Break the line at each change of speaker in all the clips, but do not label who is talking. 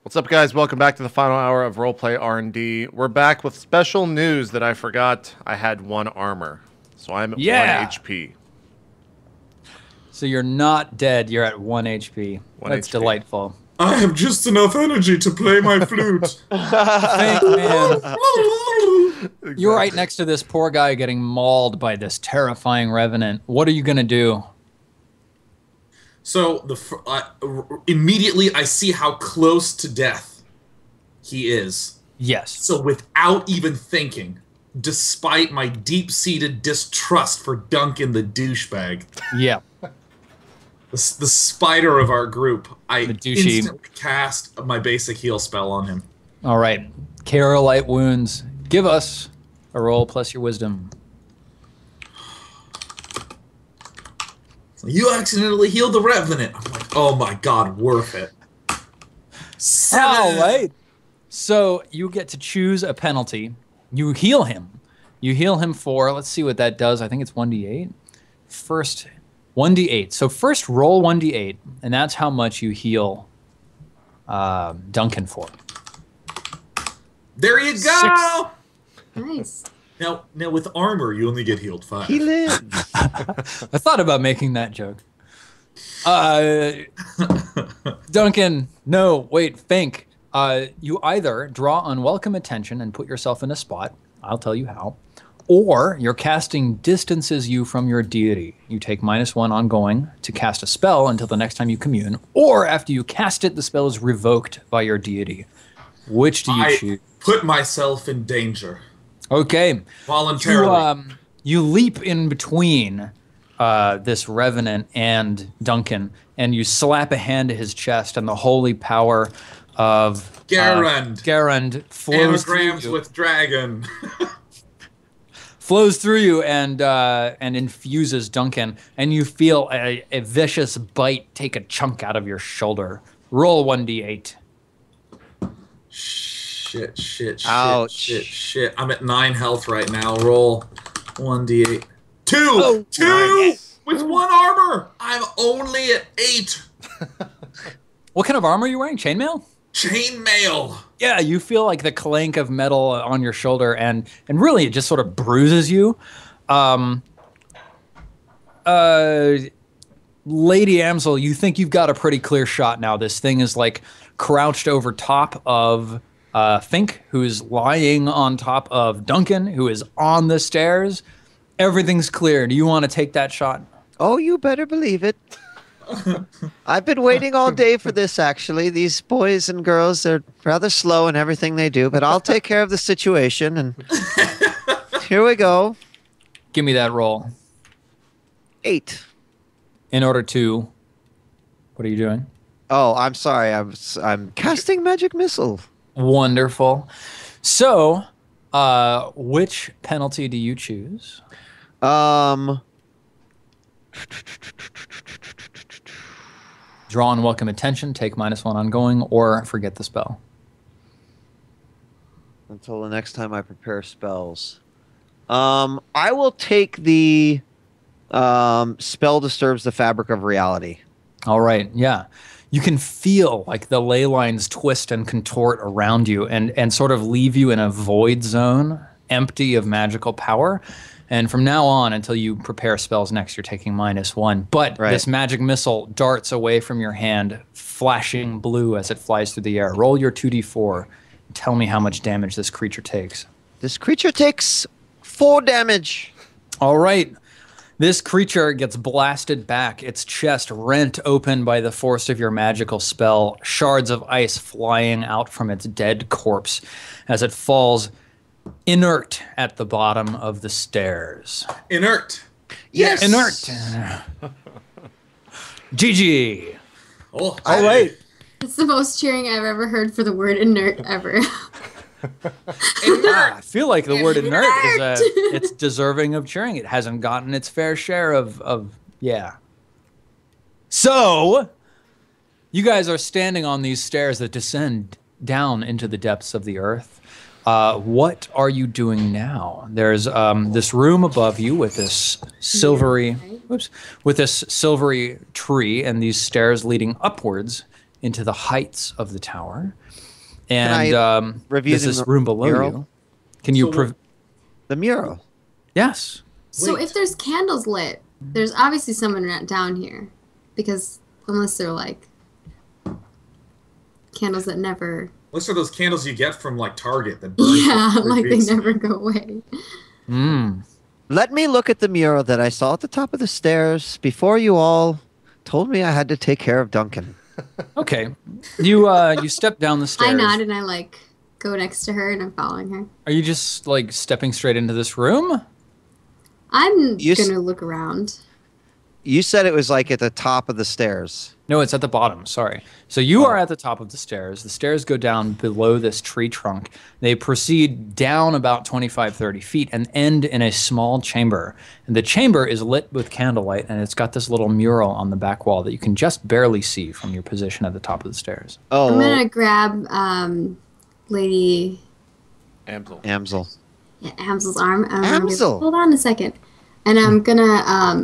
What's up, guys? Welcome back to the final hour of Roleplay R&D. We're back with special news that I forgot I had 1 armor. So I'm at 1 HP.
So you're not dead, you're at 1 HP.
1
That's
HP.
delightful.
I have just enough energy to play my flute.
Thank man.
Exactly.
You're right next to this poor guy getting mauled by this terrifying revenant. What are you going to do?
So immediately I see how close to death he is.
Yes.
So without even thinking, despite my deep-seated distrust for Duncan the douchebag,
Yeah.
the spider of our group, I
The douchey.
instantly cast my basic heal spell on him.
All right. Care light wounds. Give us a roll plus your wisdom.
You accidentally healed the revenant. I'm like, oh my god, worth it. 7.
All right. So you get to choose a penalty. You heal him. You heal him for, let's see what that does. I think it's 1d8. First, 1d8. So first roll 1d8, and that's how much you heal Duncan for.
There you go!
Nice.
Now with armor, you only get healed 5.
He lives.
I thought about making that joke. Duncan, no, wait, think. You either draw unwelcome attention and put yourself in a spot, I'll tell you how, or your casting distances you from your deity. You take -1 ongoing to cast a spell until the next time you commune, or after you cast it, the spell is revoked by your deity. Which do you choose?
Put myself in danger.
Okay.
Voluntarily.
You leap in between this revenant and Duncan, and you slap a hand to his chest, and the holy power of Garand flows through
Anagrams
you.
with dragon.
Flows through you and infuses Duncan, and you feel a vicious bite take a chunk out of your shoulder. Roll 1d8.
Shit.
Ouch.
Shit. I'm at 9 health right now. Roll 1d8. 2!
Oh,
2!
nice.
With 1 armor! I'm only at 8.
What kind of armor are you wearing? Chainmail?
Chainmail!
Yeah, you feel like the clank of metal on your shoulder, and really it just sort of bruises you. Lady Amsel, you think you've got a pretty clear shot now. This thing is like crouched over top of Fink, who's lying on top of Duncan, who is on the stairs. Everything's clear. Do you want to take that shot?
Oh, you better believe it. I've been waiting all day for this, actually. These boys and girls, they're rather slow in everything they do, but I'll take care of the situation, and here we go.
Give me that roll.
8.
In order to... What are you doing?
Oh, I'm sorry. I'm casting magic missile.
Wonderful. So, which penalty do you choose? Draw unwelcome attention, take -1 ongoing, or forget the spell.
Until the next time I prepare spells. I will take the spell disturbs the fabric of reality.
All right, yeah. You can feel like the ley lines twist and contort around you and sort of leave you in a void zone, empty of magical power. And from now on, until you prepare spells next, you're taking -1. But this magic missile darts away from your hand, flashing blue as it flies through the air. Roll your 2d4. Tell me how much damage this creature takes.
This creature takes 4 damage.
All right. This creature gets blasted back, its chest rent open by the force of your magical spell, shards of ice flying out from its dead corpse as it falls inert at the bottom of the stairs.
Inert.
Yes.
Inert. GG.
Oh,
All right.
It's the most cheering I've ever heard for the word inert ever.
I feel like the word inert is it's deserving of cheering. It hasn't gotten its fair share of yeah. So, you guys are standing on these stairs that descend down into the depths of the earth. What are you doing now? There's this room above you with this silvery, with this silvery tree and these stairs leading upwards into the heights of the tower.
Can
And
I review
there's
the
this room below
mural?
you. Can you...
The mural.
Yes.
So
Wait.
if there's candles lit, there's obviously someone down here, because unless they're like candles that never.
Those are those candles you get from like Target that burn
Yeah,
for 3
like they
weeks.
never go away.
Let me look at the mural that I saw at the top of the stairs before you all told me I had to take care of Duncan.
Okay. You step down the stairs.
I nod and I like go next to her and I'm following her.
Are you just like stepping straight into this room?
I'm
You
gonna look around.
You said it was like at the top of the stairs.
No, it's at the bottom. Sorry. So you are at the top of the stairs. The stairs go down below this tree trunk. They proceed down about 25, 30 feet and end in a small chamber. And the chamber is lit with candlelight, and it's got this little mural on the back wall that you can just barely see from your position at the top of the stairs.
Oh,
I'm gonna grab Lady
Amsel.
Amsel's arm.
Amsel!
Hold on a second. And I'm gonna,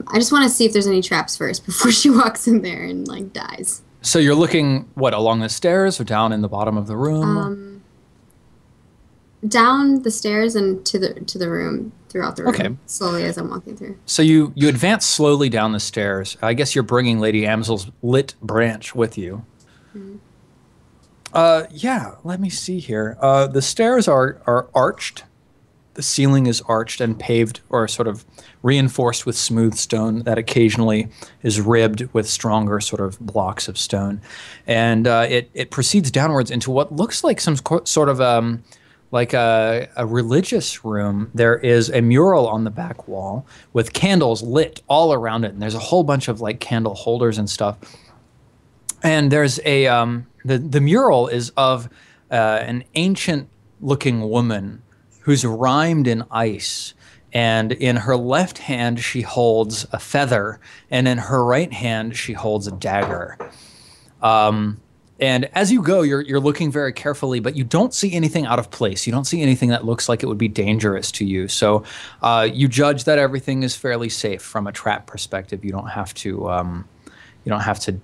I just want to see if there's any traps first before she walks in there and like dies.
So you're looking, what, along the stairs or down in the bottom of the room?
Down the stairs and to the room, throughout the room,
Okay.
slowly as I'm walking through.
So you advance slowly down the stairs. I guess you're bringing Lady Amsel's lit branch with you. Yeah, let me see here. The stairs are arched. The ceiling is arched and paved or sort of reinforced with smooth stone that occasionally is ribbed with stronger sort of blocks of stone. And it proceeds downwards into what looks like some sort of like a religious room. There is a mural on the back wall with candles lit all around it. And there's a whole bunch of like candle holders and stuff. And there's a the mural is of an ancient looking woman who's rimed in ice, and in her left hand she holds a feather, and in her right hand she holds a dagger. And as you go, you're looking very carefully, but you don't see anything out of place. You don't see anything that looks like it would be dangerous to you. So you judge that everything is fairly safe from a trap perspective. You don't have to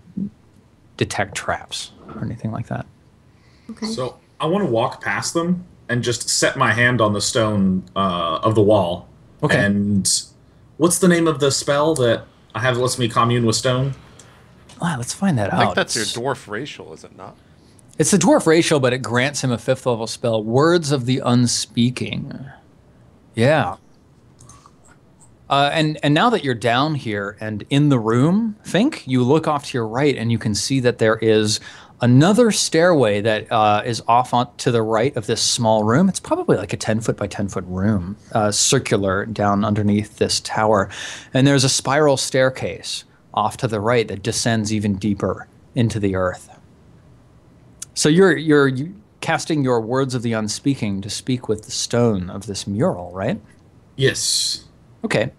detect traps or anything like that.
Okay.
So I want to walk past them and just set my hand on the stone of the wall.
Okay.
And what's the name of the spell that I have that lets me commune with stone?
Let's find that out.
I think that's your dwarf racial, is it not?
It's the dwarf racial, but it grants him a 5th level spell, Words of the Unspeaking. Yeah. And now that you're down here and in the room, you look off to your right and you can see that there is another stairway that is off to the right of this small room. It's probably like a 10-foot by 10-foot room, circular down underneath this tower. And there's a spiral staircase off to the right that descends even deeper into the earth. So you're casting your Words of the Unspeaking to speak with the stone of this mural, right?
Yes.
Okay.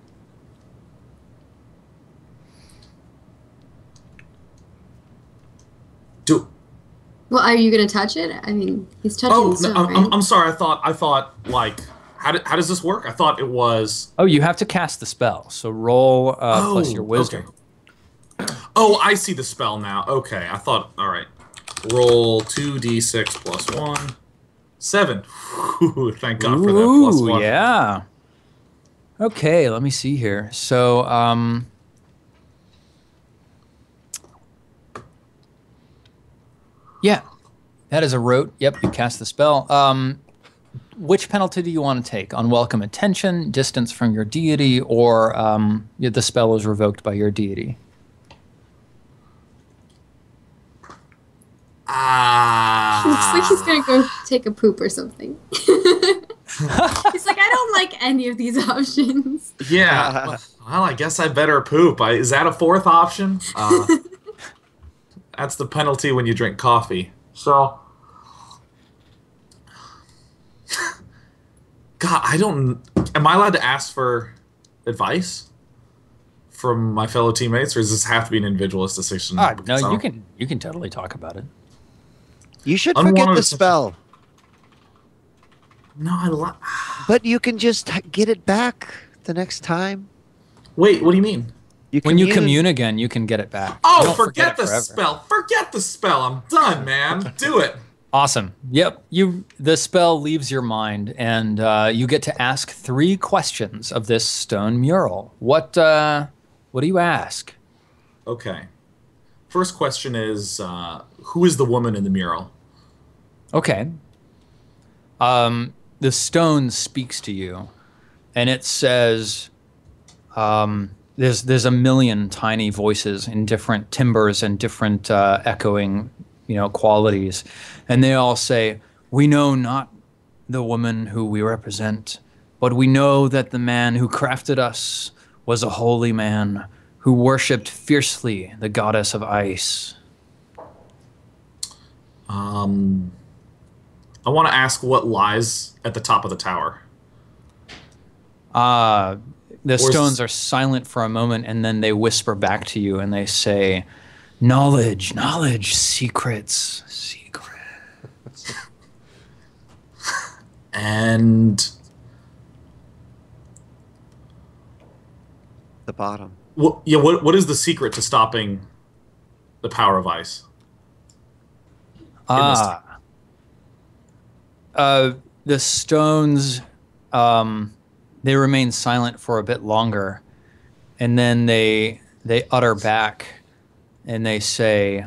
Well, are you gonna touch it? I mean, he's touching the stone, right?
I'm sorry. I thought like how does this work? I thought it was.
Oh, you have to cast the spell. So roll plus your wisdom.
Okay. Oh, I see the spell now. Okay, I thought. All right. Roll 2d6 plus 1. 7. Whew, thank God for that plus 1.
Yeah. Okay, let me see here. So, yeah, that is a rote. Yep, you cast the spell. Which penalty do you want to take? Unwelcome attention, distance from your deity, or the spell is revoked by your deity?
Looks like he's gonna go take a poop or something. He's like, I don't like any of these options.
Yeah. Well, I guess I better poop. Is that a 4th option? That's the penalty when you drink coffee. So, God, am I allowed to ask for advice from my fellow teammates, or does this have to be an individualist decision?
No, you can totally talk about it.
You should forget the spell.
No,
But you can just get it back the next time.
Wait, what do you mean?
When you commune again, you can get it back.
Oh, forget the spell. Forget the spell. I'm done, man. Do it.
Awesome. Yep. The spell leaves your mind, and you get to ask 3 questions of this stone mural. What do you ask?
Okay. First question is, who is the woman in the mural?
Okay. The stone speaks to you, and it says, there's a million tiny voices in different timbres and different echoing, qualities, and they all say, "We know not the woman who we represent, but we know that the man who crafted us was a holy man who worshipped fiercely the goddess of ice."
I want to ask what lies at the top of the tower.
The stones are silent for a moment, and then they whisper back to you, and they say, "Knowledge, knowledge, secrets, secrets."
And
The bottom.
What is the secret to stopping the power of ice?
The stones, they remain silent for a bit longer, and then they utter back, and they say,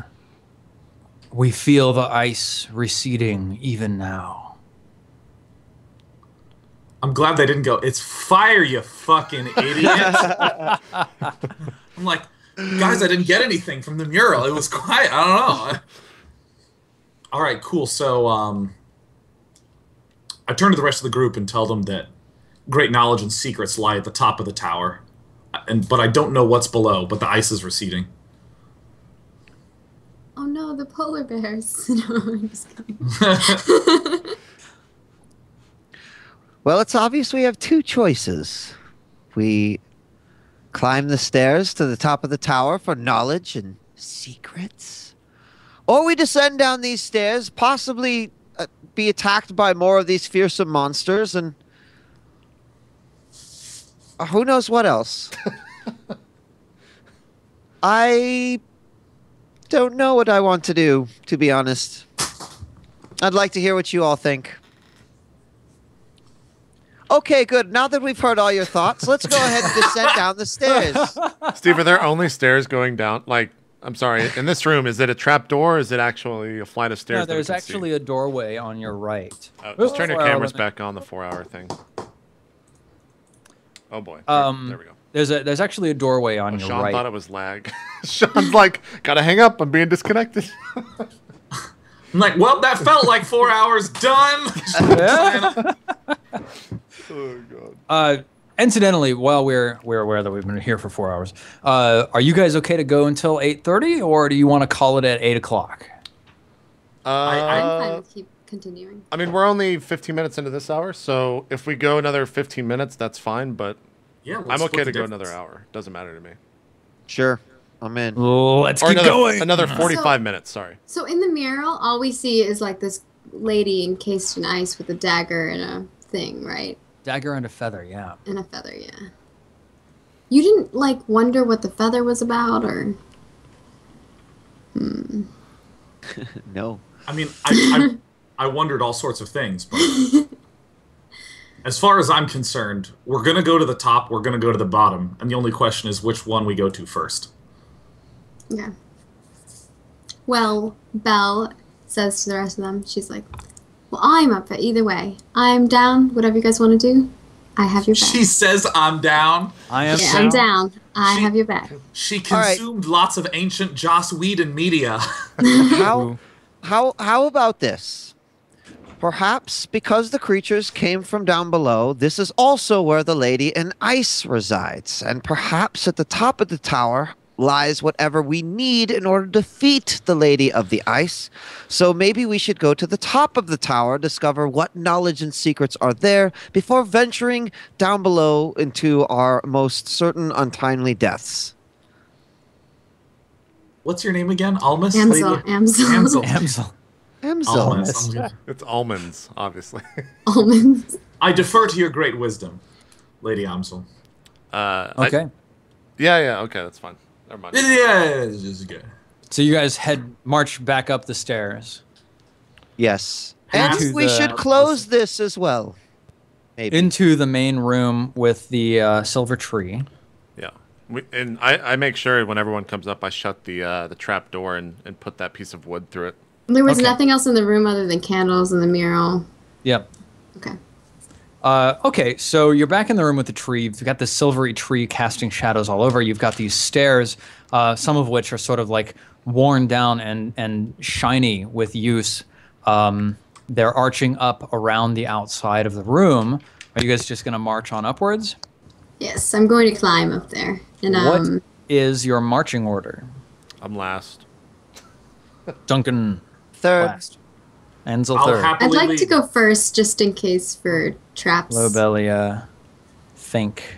"We feel the ice receding even now."
I'm glad they didn't go, "It's fire, you fucking idiot." I'm like, guys, I didn't get anything from the mural. It was quiet. I don't know. All right, cool. So I turn to the rest of the group and tell them that great knowledge and secrets lie at the top of the tower, but I don't know what's below, but the ice is receding.
Oh no, the polar bears. No, I'm just kidding.
Well, it's obvious we have 2 choices. We climb the stairs to the top of the tower for knowledge and secrets, or we descend down these stairs, possibly be attacked by more of these fearsome monsters, and who knows what else. I don't know what I want to do, to be honest. I'd like to hear what you all think. Okay, good. Now that we've heard all your thoughts, let's go ahead and descend down the stairs.
Steve, are there only stairs going down? Like, I'm sorry, in this room, is it a trap door, or is it actually a flight of stairs?
No, there's actually a doorway on your right.
Just turn your cameras back on the 4-hour thing. Oh boy. There we go.
There's actually a doorway on your
Sean
right.
Sean thought it was lag. Sean's like, gotta hang up, I'm being disconnected.
I'm like, well, that felt like 4 hours. Done.
Oh god.
Incidentally, while we're aware that we've been here for 4 hours, are you guys okay to go until 8:30, or do you want to call it at 8 o'clock?
I'm fine with keep continuing.
I mean, we're only 15 minutes into this hour, so if we go another 15 minutes, that's fine. But
yeah,
I'm okay to go another hour. Doesn't matter to me.
Sure, I'm in.
Let's keep going.
Another 45 minutes. Sorry.
So in the mural, all we see is like this lady encased in ice with a dagger and a thing, right?
Dagger and a feather, yeah.
And a feather, yeah. You didn't, like, wonder what the feather was about, or?
No.
I mean, I wondered all sorts of things, but as far as I'm concerned, we're going to go to the top, we're going to go to the bottom, and the only question is which one we go to first.
Yeah. Well, Belle says to the rest of them, she's like, well, I'm up for either way. I'm down. Whatever you guys want to do, I have your back.
She says I'm down.
I am.
Yeah, I'm down. I have your back.
She consumed lots of ancient Joss Whedon media.
How about this? Perhaps because the creatures came from down below, this is also where the lady in ice resides. And perhaps at the top of the tower lies whatever we need in order to defeat the Lady of the Ice. So maybe we should go to the top of the tower, discover what knowledge and secrets are there before venturing down below into our most certain untimely deaths.
What's your name again? Almas?
Amsel.
Amsel.
It's almonds, obviously.
Almonds.
I defer to your great wisdom, Lady Amsel.
Okay.
Yeah. Okay, that's fine. Never mind.
Yeah, this is good.
So you guys march back up the stairs.
Yes.
Into
And we
the-
should close this as well. Maybe.
Into the main room with the silver tree.
Yeah. And I make sure when everyone comes up, I shut the trap door and put that piece of wood through it.
There was
Okay.
nothing else in the room other than candles and the mural.
Yep.
Okay.
Okay, so you're back in the room with the tree. You've got this silvery tree casting shadows all over. You've got these stairs, some of which are sort of like worn down and shiny with use. They're arching up around the outside of the room. Are you guys just going to march on upwards?
Yes, I'm going to climb up there. And
What is your marching order?
I'm last.
Duncan
Third.
last. Ansel
I'll
third.
happily
I'd like to
lead.
go first just in case for traps.
Lobelia, Fink.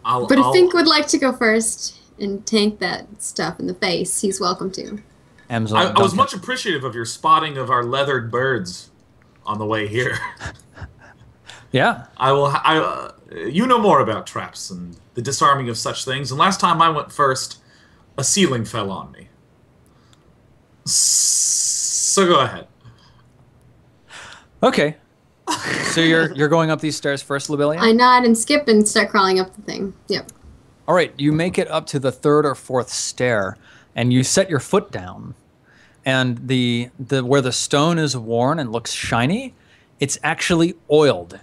But if Fink would like to go first and tank that stuff in the face, he's welcome to.
Amsel,
I was
Duncan.
much appreciative of your spotting of our leathered birds on the way here.
Yeah.
You know more about traps and the disarming of such things. And last time I went first, a ceiling fell on me. So go ahead.
Okay. So you're going up these stairs first, Lobelia?
I nod and skip and start crawling up the thing. Yep.
All right, you make it up to the third or fourth stair, and you set your foot down. And the where the stone is worn and looks shiny, it's actually oiled.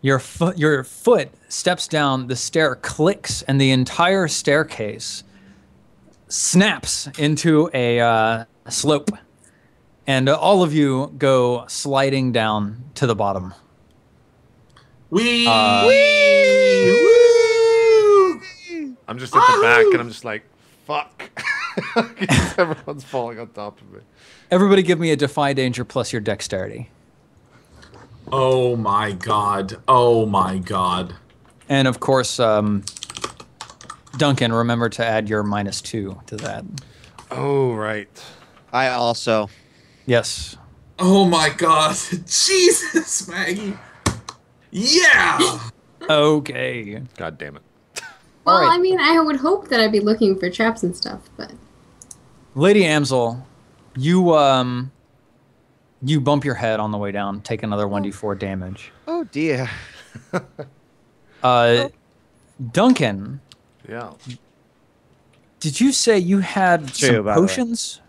Your foot steps down, the stair clicks, and the entire staircase snaps into a slope. And all of you go sliding down to the bottom.
Wee!
I'm just at the back, and I'm just like, fuck. Everyone's falling on top of me.
Everybody give me a defy danger plus your dexterity.
Oh my god. Oh my god.
And of course, Duncan, remember to add your -2 to that.
Oh, right.
I also.
Yes.
Oh my god. Jesus, Maggie. Yeah!
Okay.
God damn it.
Well,
All right.
I mean, I would hope that I'd be looking for traps and stuff, but
Lady Amsel, you bump your head on the way down, take another 1d4 damage.
Oh dear.
Duncan,
Yeah.
did you say you had
True,
some
by the way.
potions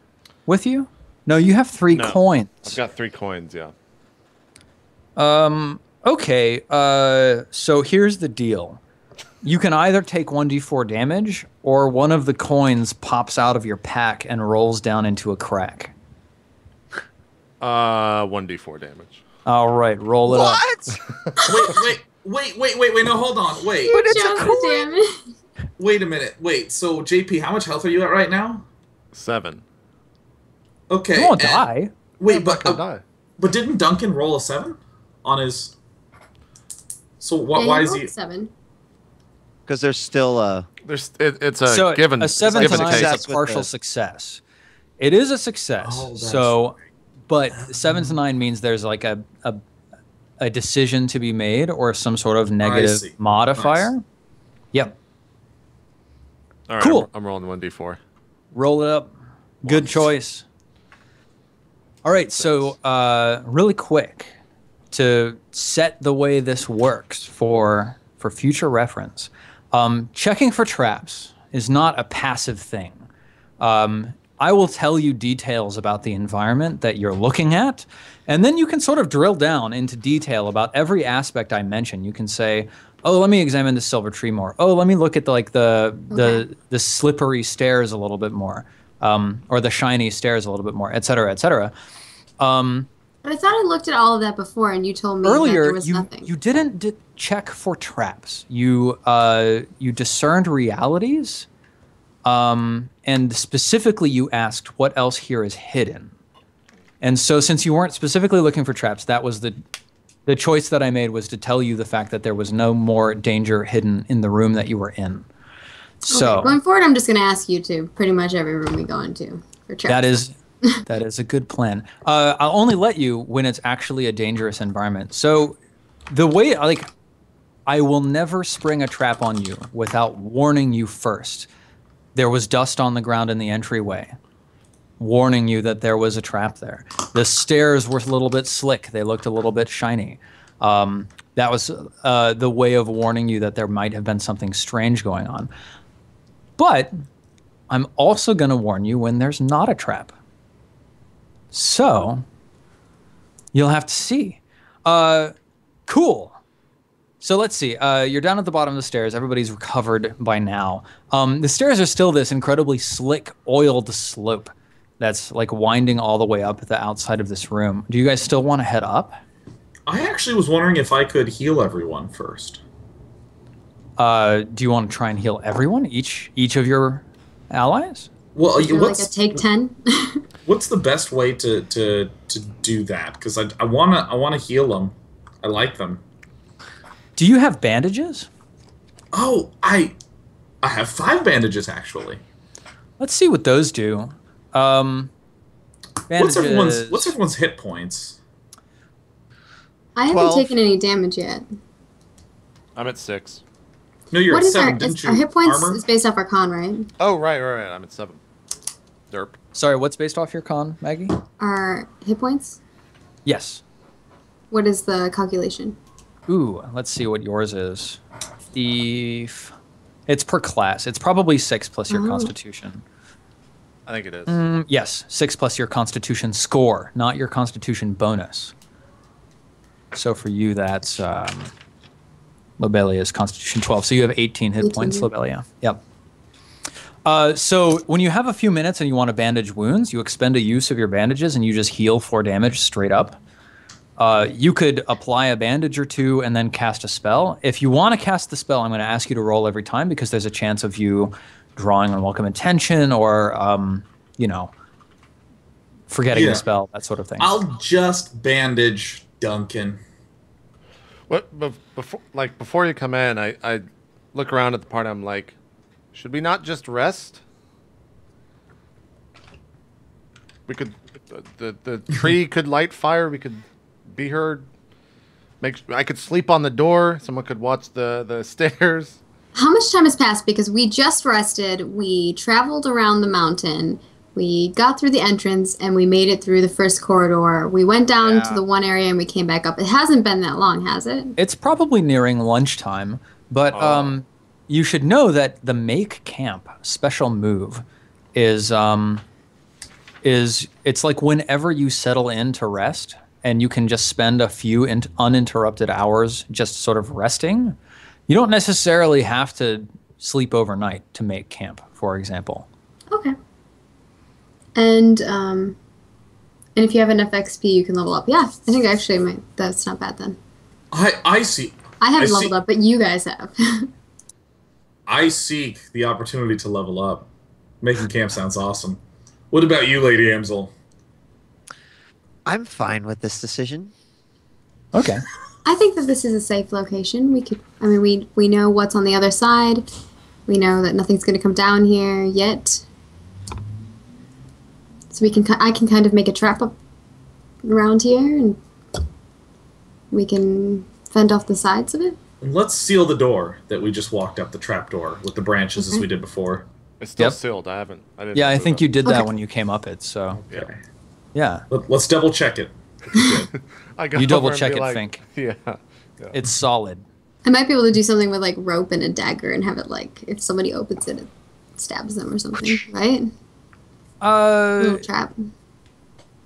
with you? No, you have 3
No.
coins.
I've got 3 coins, yeah.
Okay, so here's the deal. You can either take 1d4 damage, or one of the coins pops out of your pack and rolls down into a crack.
1d4 damage.
All right, roll it up.
Wait, no, hold on. Wait.
But it's
Jump,
a coin.
damn it.
Wait a minute. Wait, so JP, how much health are you at right now?
7.
Okay.
You won't
and-
die.
Wait,
I'm not
but
gonna die.
but didn't Duncan roll a 7 on his? So
Yeah,
why
you
is
rolled
he?
7.
Because there's still
It's a
So
given.
a 7
give
to
and
9
take.
is
Success
a
with
partial
the-
success. It is a success.
Oh, that's
So, but 7 to 9 means there's like a decision to be made or some sort of
see.
negative modifier.
Nice.
Yep.
All right,
Cool.
I'm rolling 1d4.
Roll it up. Good
Nice.
choice. All right, so really quick to set the way this works for future reference. Checking for traps is not a passive thing. I will tell you details about the environment that you're looking at, and then you can sort of drill down into detail about every aspect I mention. You can say, "Oh, let me examine the silver tree more. Oh, let me look at the slippery stairs a little bit more, or the shiny stairs a little bit more, et cetera, et cetera."
But I thought I looked at all of that before, and you told me that
Earlier,
there was
you
nothing.
you didn't check for traps. You discerned realities, and specifically you asked what else here is hidden. And so, since you weren't specifically looking for traps, that was the choice that I made, was to tell you the fact that there was no more danger hidden in the room that you were in. So
Okay, going forward, I'm just going to ask you to pretty much every room we go into for traps.
that is a good plan. I'll only let you when it's actually a dangerous environment. So the way, like, I will never spring a trap on you without warning you first. There was dust on the ground in the entryway, warning you that there was a trap there. The stairs were a little bit slick. They looked a little bit shiny. That was the way of warning you that there might have been something strange going on. But I'm also going to warn you when there's not a trap. So you'll have to see. Cool. So let's see. You're down at the bottom of the stairs. Everybody's recovered by now. The stairs are still this incredibly slick, oiled slope that's like winding all the way up the outside of this room. Do you guys still want to head up?
I actually was wondering if I could heal everyone first.
Do you want to try and heal everyone? Each of your allies?
Well,
like a take 10?
What's the best way to do that? Because I wanna heal them. I like them.
Do you have bandages?
Oh, I have 5 bandages actually.
Let's see what those do.
What's everyone's hit points?
I haven't
12.
taken any damage yet.
I'm at 6.
No, you're
What
at
is
7, didn't you?
our hit points
Armor?
is based off our con, right?
Oh, right. I'm at 7. Derp.
Sorry, what's based off your con, Maggie?
Our hit points?
Yes.
What is the calculation?
Ooh, let's see what yours is. Thief. It's per class. It's probably 6 plus your constitution.
I think it is.
Yes, 6 plus your constitution score, not your constitution bonus. So for you, that's Lobelia's constitution 12. So you have 18 hit points, Lobelia. Yep. So when you have a few minutes and you want to bandage wounds, you expend a use of your bandages and you just heal 4 damage straight up. You could apply a bandage or 2 and then cast a spell. If you want to cast the spell, I'm going to ask you to roll every time because there's a chance of you drawing unwelcome attention or, you know, forgetting the spell, that sort of thing.
I'll just bandage Duncan.
What before you come in, I look around at the party. I'm like, should we not just rest? We could, the tree could light fire. We could be heard. I could sleep on the door. Someone could watch the stairs.
How much time has passed? Because we just rested, we traveled around the mountain, we got through the entrance, and we made it through the first corridor. We went down to the one area and we came back up. It hasn't been that long, has it?
It's probably nearing lunchtime, but you should know that the make camp special move is it's like whenever you settle in to rest and you can just spend a few uninterrupted hours just sort of resting. You don't necessarily have to sleep overnight to make camp, for example.
Okay. And if you have enough XP, you can level up. Yeah, I think actually that's not bad then.
I see.
I haven't leveled up, but you guys have.
I seek the opportunity to level up. Making camp sounds awesome. What about you, Lady Amsel?
I'm fine with this decision.
Okay.
I think that this is a safe location. We know what's on the other side. We know that nothing's going to come down here yet. So I can kind of make a trap up around here, and we can fend off the sides of it.
Let's seal the door that we just walked up, the trap door with the branches as we did before.
It's still sealed. I didn't.
Yeah, I think you did that when you came up it. So
Okay.
yeah.
Let's double check it.
You double check it, Fink.
Yeah.
It's solid.
I might be able to do something with like rope and a dagger and have it like if somebody opens it, it stabs them or something, right? A little trap.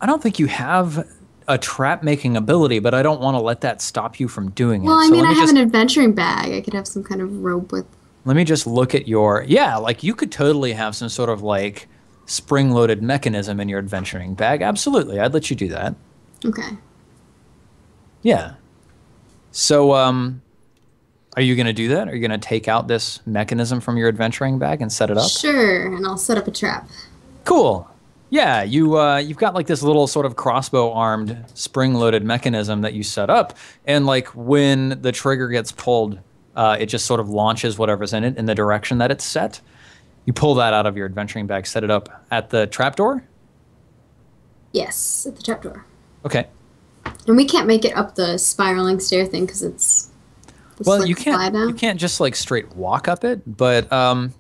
I don't think you have a trap making ability, but I don't want to let that stop you from doing it.
Well, I
So
mean,
let
I
me
have
just-
an adventuring bag. I could have some kind of rope with.
Let me just look at your... Yeah, like you could totally have some sort of like spring-loaded mechanism in your adventuring bag. Absolutely, I'd let you do that.
Okay.
Yeah. So, are you going to do that? Are you going to take out this mechanism from your adventuring bag and set it up?
Sure, and I'll set up a trap.
Cool. Yeah, you've got like this little sort of crossbow-armed, spring-loaded mechanism that you set up, and like when the trigger gets pulled, it just sort of launches whatever's in it in the direction that it's set. You pull that out of your adventuring bag, set it up at the trapdoor?
Yes, at the trapdoor.
Okay.
And we can't make it up the spiraling stair thing because it's
Well, you can't just like straight walk up it, but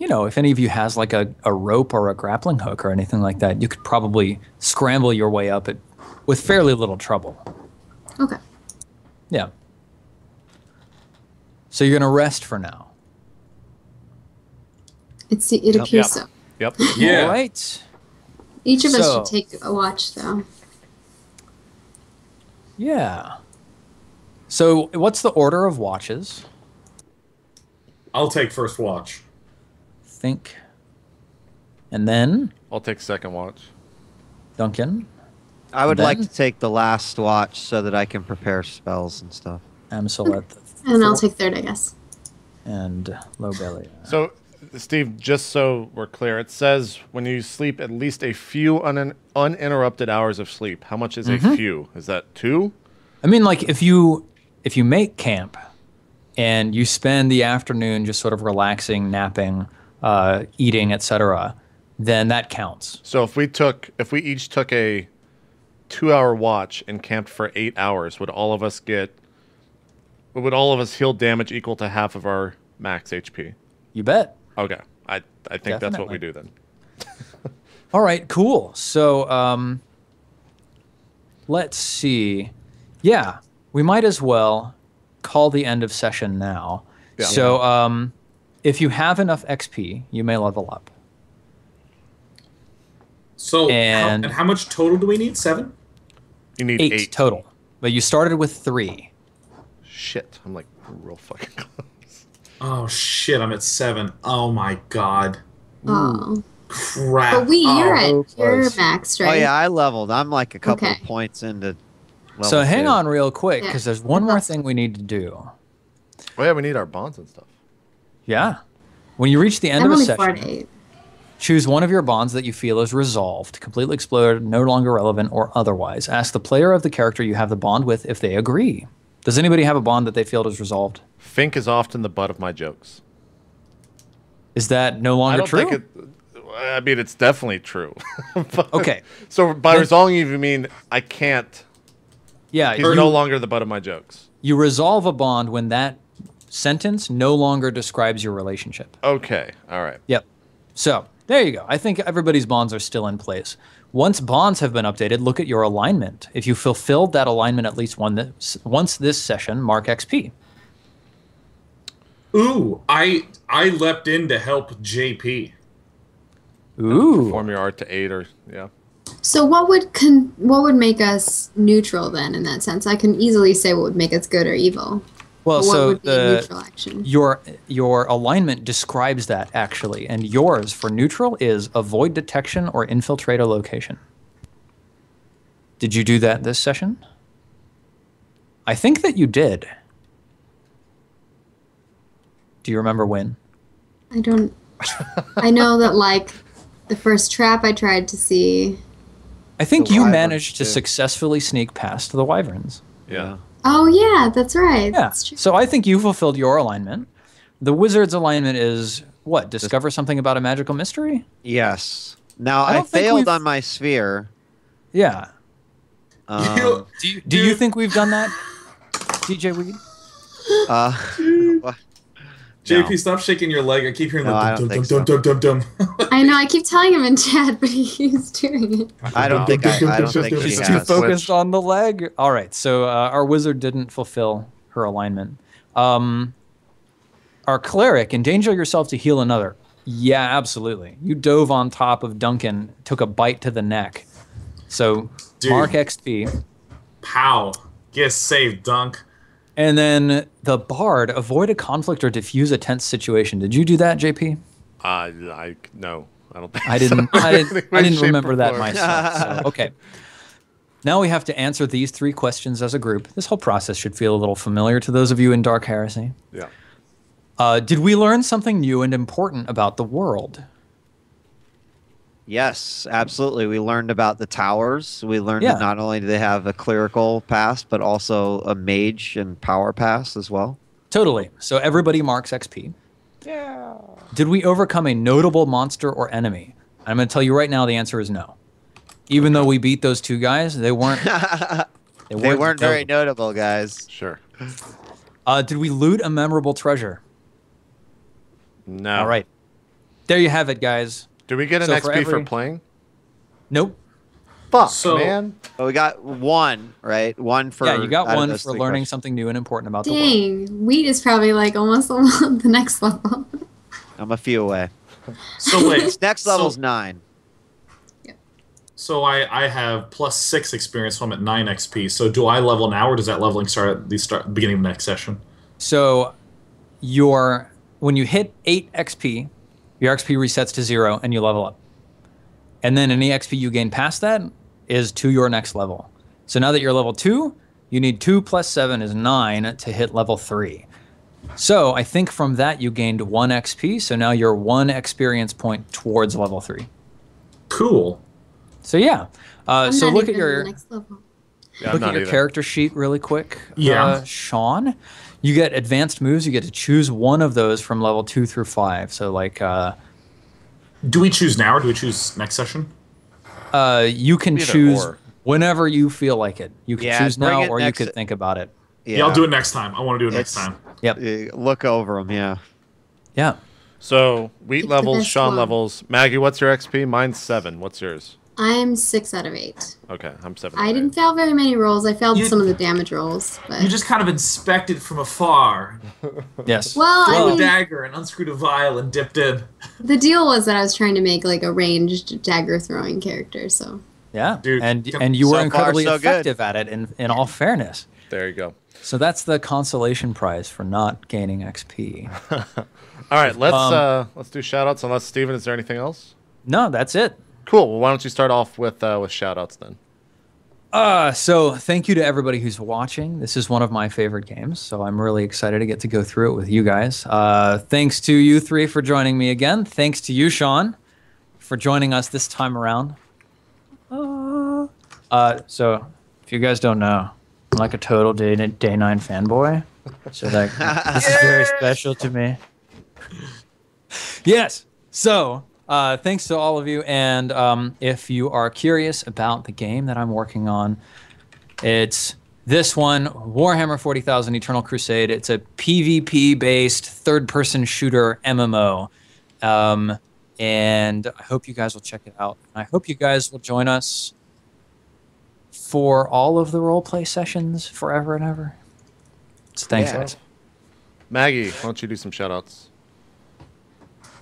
if any of you has like a rope or a grappling hook or anything like that, you could probably scramble your way up it with fairly little trouble.
Okay.
Yeah. So you're gonna rest for now.
It appears so.
Yep.
Yeah.
All right.
Each of us should take a watch, though.
Yeah. So what's the order of watches?
I'll take first watch.
Think. And then
I'll take second watch.
Duncan.
I would
Then?
like to take the last watch so that I can prepare spells and stuff.
Amsolet.
And I'll take third, I guess.
And Lobelia.
So, Steve, just so we're clear, it says when you sleep at least a few uninterrupted hours of sleep. How much is a few? Is that 2?
I mean, like if you make camp and you spend the afternoon just sort of relaxing, napping, eating, etc., then that counts.
So if we each took a 2-hour watch and camped for 8 hours, would all of us heal damage equal to half of our max HP?
You bet.
Okay. I think that's what we
Definitely.
do then.
All right, cool. So let's see. Yeah, we might as well call the end of session now.
Yeah.
So if you have enough XP, you may level up.
So,
And-
how much total do we need? 7?
You need
8 total. But you started with 3.
Shit. I'm like real fucking close.
Oh, shit, I'm at 7. Oh, my God.
Oh.
Crap.
But you're
Oh,
at your maxed, right?
Oh yeah, I leveled. I'm like a couple
Okay.
of points into level
So hang
2.
on real quick,
Yeah.
because there's one more thing we need to do.
Oh yeah, we need our bonds and stuff.
Yeah. When you reach the end
I'm
of a
only 4
session,
to 8.
choose one of your bonds that you feel is resolved, completely exploded, no longer relevant, or otherwise. Ask the player of the character you have the bond with if they agree. Does anybody have a bond that they feel is resolved?
Fink is often the butt of my jokes.
Is that no
I
longer
don't
true?
think it. I mean, it's definitely true. But-
Okay.
So by
Then-
resolving, you mean I can't?
Yeah,
He's no longer the butt of my jokes.
you resolve a bond when that sentence no longer describes your relationship.
Okay. All right.
Yep. So there you go. I think everybody's bonds are still in place. Once bonds have been updated, look at your alignment. If you fulfilled that alignment at least once this session, mark XP.
Ooh, I leapt in to help JP.
Ooh.
Perform your art to 8 or yeah.
So what would make us neutral then in that sense? I can easily say what would make us good or evil.
Well,
But what
so
would be a neutral action?
your alignment describes that actually, and yours for neutral is avoid detection or infiltrate a location. Did you do that this session? I think that you did. Do you remember when?
I don't. I know that like the first trap I tried to see.
I think
The
you
wyverns,
managed to
too.
successfully sneak past the wyverns.
Yeah.
Oh yeah, that's right.
Yeah.
That's true.
So I think you fulfilled your alignment. The wizard's alignment is what? Discover something about a magical mystery?
Yes. Now
I
I,
don't think
failed
we've-
on my sphere.
Yeah.
Um,
Do you think we've done that, djWHEAT?
what?
JP,
No.
stop shaking your leg. I keep hearing
No, I
the
don't
dum
think
dum dum dum dum dum.
I know. I keep telling him in chat, but he's doing it.
I don't think she
She's
has.
too focused on the leg. All right, so our wizard didn't fulfill her alignment. Our cleric, endanger yourself to heal another. Yeah, absolutely. You dove on top of Duncan, took a bite to the neck. So
Dude.
mark XP.
Pow. Get saved, Dunk.
And then the bard, avoid a conflict or diffuse a tense situation. Did you do that, JP?
No, I don't think.
I didn't.
So.
I didn't. I
Way,
didn't
shape, or
remember that
form.
myself. So, okay. Now we have to answer these 3 questions as a group. This whole process should feel a little familiar to those of you in Dark Heresy.
Yeah.
Did we learn something new and important about the world?
Yes, absolutely. We learned about the towers. We learned
Yeah.
that not only do they have a clerical pass, but also a mage and power pass as well.
Totally. So everybody marks XP. Yeah. Did we overcome a notable monster or enemy? I'm going to tell you right now the answer is no. Even though we beat those 2 guys, they weren't
They weren't very
notable.
notable, guys.
Sure.
Did we loot a memorable treasure?
No.
All right. There you have it, guys.
Do we get an XP for playing?
Nope.
Fuck,
So-
man.
Well, we got one, right? One for.
Yeah, you got
out of
one
those
for
three
learning
questions.
something new and important about the world.
Dang, wheat is probably like almost the next level.
I'm a few away.
So wait,
This next level's 9.
so I have +6 experience, so I'm at 9 XP. So do I level now, or does that leveling start at the beginning of next session?
So when you hit 8 XP, your XP resets to 0 and you level up. And then any XP you gain past that is to your next level. So now that you're level 2, you need 2 + 7 is 9 to hit level 3. So I think from that you gained 1 XP, so now you're 1 experience point towards level 3.
Cool.
So yeah.
I'm
So
not
look at
even in
your
the next level.
Yeah,
look
not
at your
either.
character sheet really quick.
Yeah.
Sean, you get advanced moves. You get to choose one of those from level 2 through 5. So like
Do we choose now, or do we choose next session?
you can
Either
choose
or.
whenever you feel like it. You can
Yeah,
choose
bring
now,
it
or you
next-
could think about it.
Yeah, I'll do it next time. I want to do it next
It's-
time.
Yep.
Look over them, yeah.
Yeah.
So, wheat
Pick the
levels,
best
Sean
one.
levels. Maggie, what's your XP? Mine's 7. What's yours?
I'm 6 out of 8.
Okay, I'm 7.
I didn't fail very many rolls. I failed
You-
some of the damage rolls, but
You just kind of inspected from afar,
Yes.
well,
threw
I
a
mean,
dagger and unscrewed a vial and dipped in.
the deal was that I was trying to make like a ranged dagger throwing character. So
Yeah.
Dude,
and you were
so far,
incredibly
so good.
effective at it. In all fairness.
There you go.
So that's the consolation prize for not gaining XP.
All right, let's do shout-outs. Unless, Steven, is there anything else?
No, that's it.
Cool. Well, why don't you start off with shout-outs then?
So thank you to everybody who's watching. This is one of my favorite games, so I'm really excited to get to go through it with you guys. Thanks to you three for joining me again. Thanks to you, Sean, for joining us this time around. So if you guys don't know, I'm like a total Day 9 fanboy. So like, this is very special to me. Yes. So thanks to all of you. And if you are curious about the game that I'm working on, it's this one, Warhammer 40,000 Eternal Crusade. It's a PvP-based third-person shooter MMO. And I hope you guys will check it out. I hope you guys will join us for all of the roleplay sessions forever and ever. So thanks,
Yeah.
guys.
Maggie, why don't you do some shout-outs?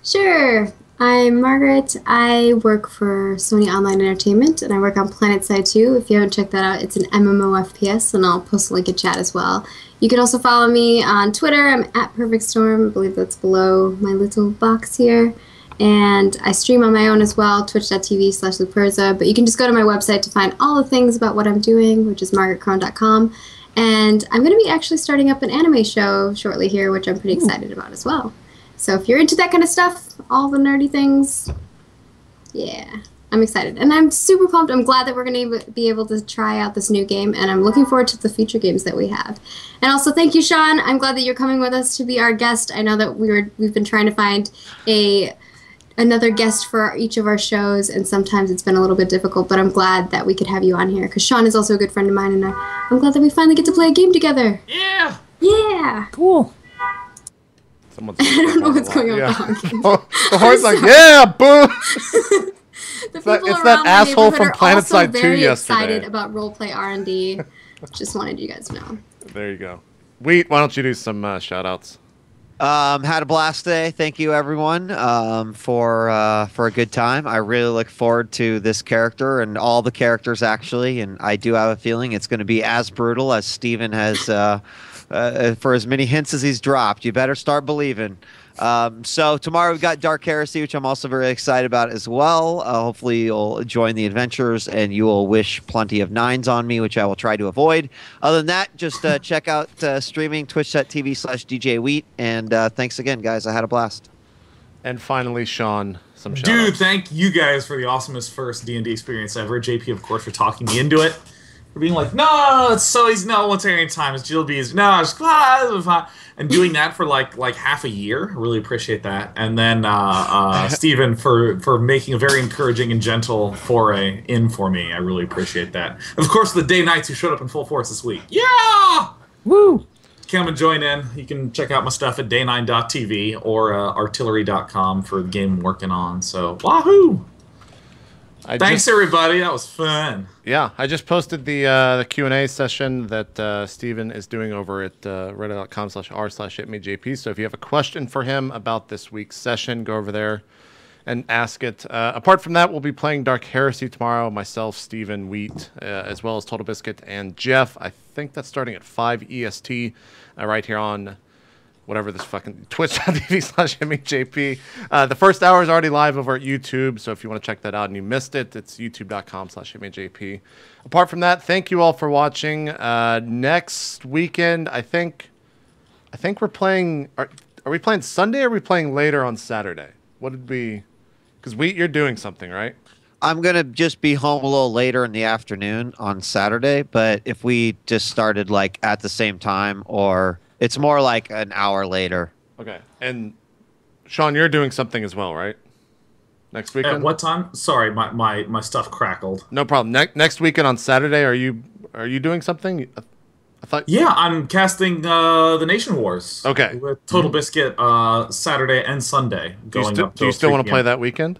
sure. I'm Margaret. I work for Sony Online Entertainment, and I work on PlanetSide 2. If you haven't checked that out, it's an MMO FPS, and I'll post a link in chat as well. You can also follow me on Twitter. I'm at Perfect Storm. I believe that's below my little box here. And I stream on my own as well, twitch.tv/Luperza. But you can just go to my website to find all the things about what I'm doing, which is margaretcrone.com. And I'm going to be actually starting up an anime show shortly here, which I'm pretty excited about as well. So if you're into that kind of stuff, all the nerdy things, yeah, I'm excited. And I'm super pumped. I'm glad that we're going to be able to try out this new game, and I'm looking forward to the future games that we have. And also, thank you, Sean. I'm glad that you're coming with us to be our guest. I know that we've been trying to find another guest for each of our shows, and sometimes it's been a little bit difficult, but I'm glad that we could have you on here, because Sean is also a good friend of mine, and I'm glad that we finally get to play a game together.
Yeah.
Yeah.
Cool.
Someone's
I don't know what's going on
Yeah.
with the honking.
The horse like, yeah, boo!
The
that-
people
it's that
around my
asshole
neighborhood
from
are also
PlanetSide 2
very
yesterday.
excited about RollPlay R&D. Just wanted you guys to know.
There you go. Wheat, why don't you do some shout-outs?
Had a blast today. Thank you, everyone, for a good time. I really look forward to this character and all the characters, actually. And I do have a feeling it's going to be as brutal as Steven has, for as many hints as he's dropped. You better start believing. So tomorrow we've got Dark Heresy, which I'm also very excited about as well. Hopefully you'll join the adventures and you will wish plenty of 9s on me, which I will try to avoid. Other than that, just check out streaming twitch.tv/djWHEAT. And thanks again, guys. I had a blast.
And finally, Sean, some shout-outs.
Dude, thank you guys for the awesomest first D&D experience ever. JP, of course, for talking me into it. For being like, no, it's so easy. No, what's any time? It's GLB's. No, it's fine. And doing that for like half a year. I really appreciate that. And then Steven for making a very encouraging and gentle foray in for me. I really appreciate that. And of course, the Day Knights who showed up in full force this week. Yeah!
Woo!
come and join in. You can check out my stuff at day9.tv or artillery.com for the game I'm working on. So, wahoo! Thanks, everybody. That was fun.
Yeah, I just posted the Q&A session that Steven is doing over at reddit.com/r/itmeJP. So if you have a question for him about this week's session, go over there and ask it. Apart from that, we'll be playing Dark Heresy tomorrow. Myself, Steven, Wheat, as well as Total Biscuit and Jeff. I think that's starting at 5 EST right here on whatever this fucking twitch.tv/itmeJP. The first hour is already live over at YouTube, so if you want to check that out and you missed it, it's youtube.com/itmeJP. Apart from that, thank you all for watching. Next weekend, I think we're playing. Are we playing Sunday or are we playing later on Saturday? What did we? Because you're doing something, right?
I'm going to just be home a little later in the afternoon on Saturday, but if we just started like at the same time, or it's more like an hour later.
Okay. And Sean, you're doing something as well, right? Next weekend?
At what time? Sorry, my stuff crackled.
No problem. Next weekend on Saturday, are you doing something? I thought.
Yeah, I'm casting the Nation Wars.
Okay.
With Total Biscuit Saturday and Sunday.
Do you still want to play that weekend?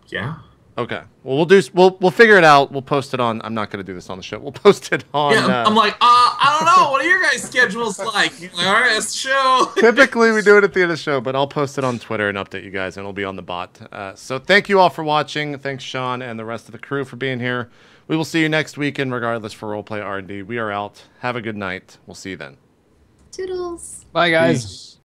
Yeah.
Okay. Well, we'll figure it out. We'll post it on. I'm not going to do this on the show. We'll post it on.
Yeah, I'm like, I don't know. What are your guys' schedules like? All right, it's the show.
Typically, we do it at the end of the show, but I'll post it on Twitter and update you guys, and it'll be on the bot. So thank you all for watching. Thanks, Sean, and the rest of the crew for being here. We will see you next weekend, regardless, for RollPlay R&D. We are out. Have a good night. We'll see you then.
Toodles.
Bye, guys.
Peace.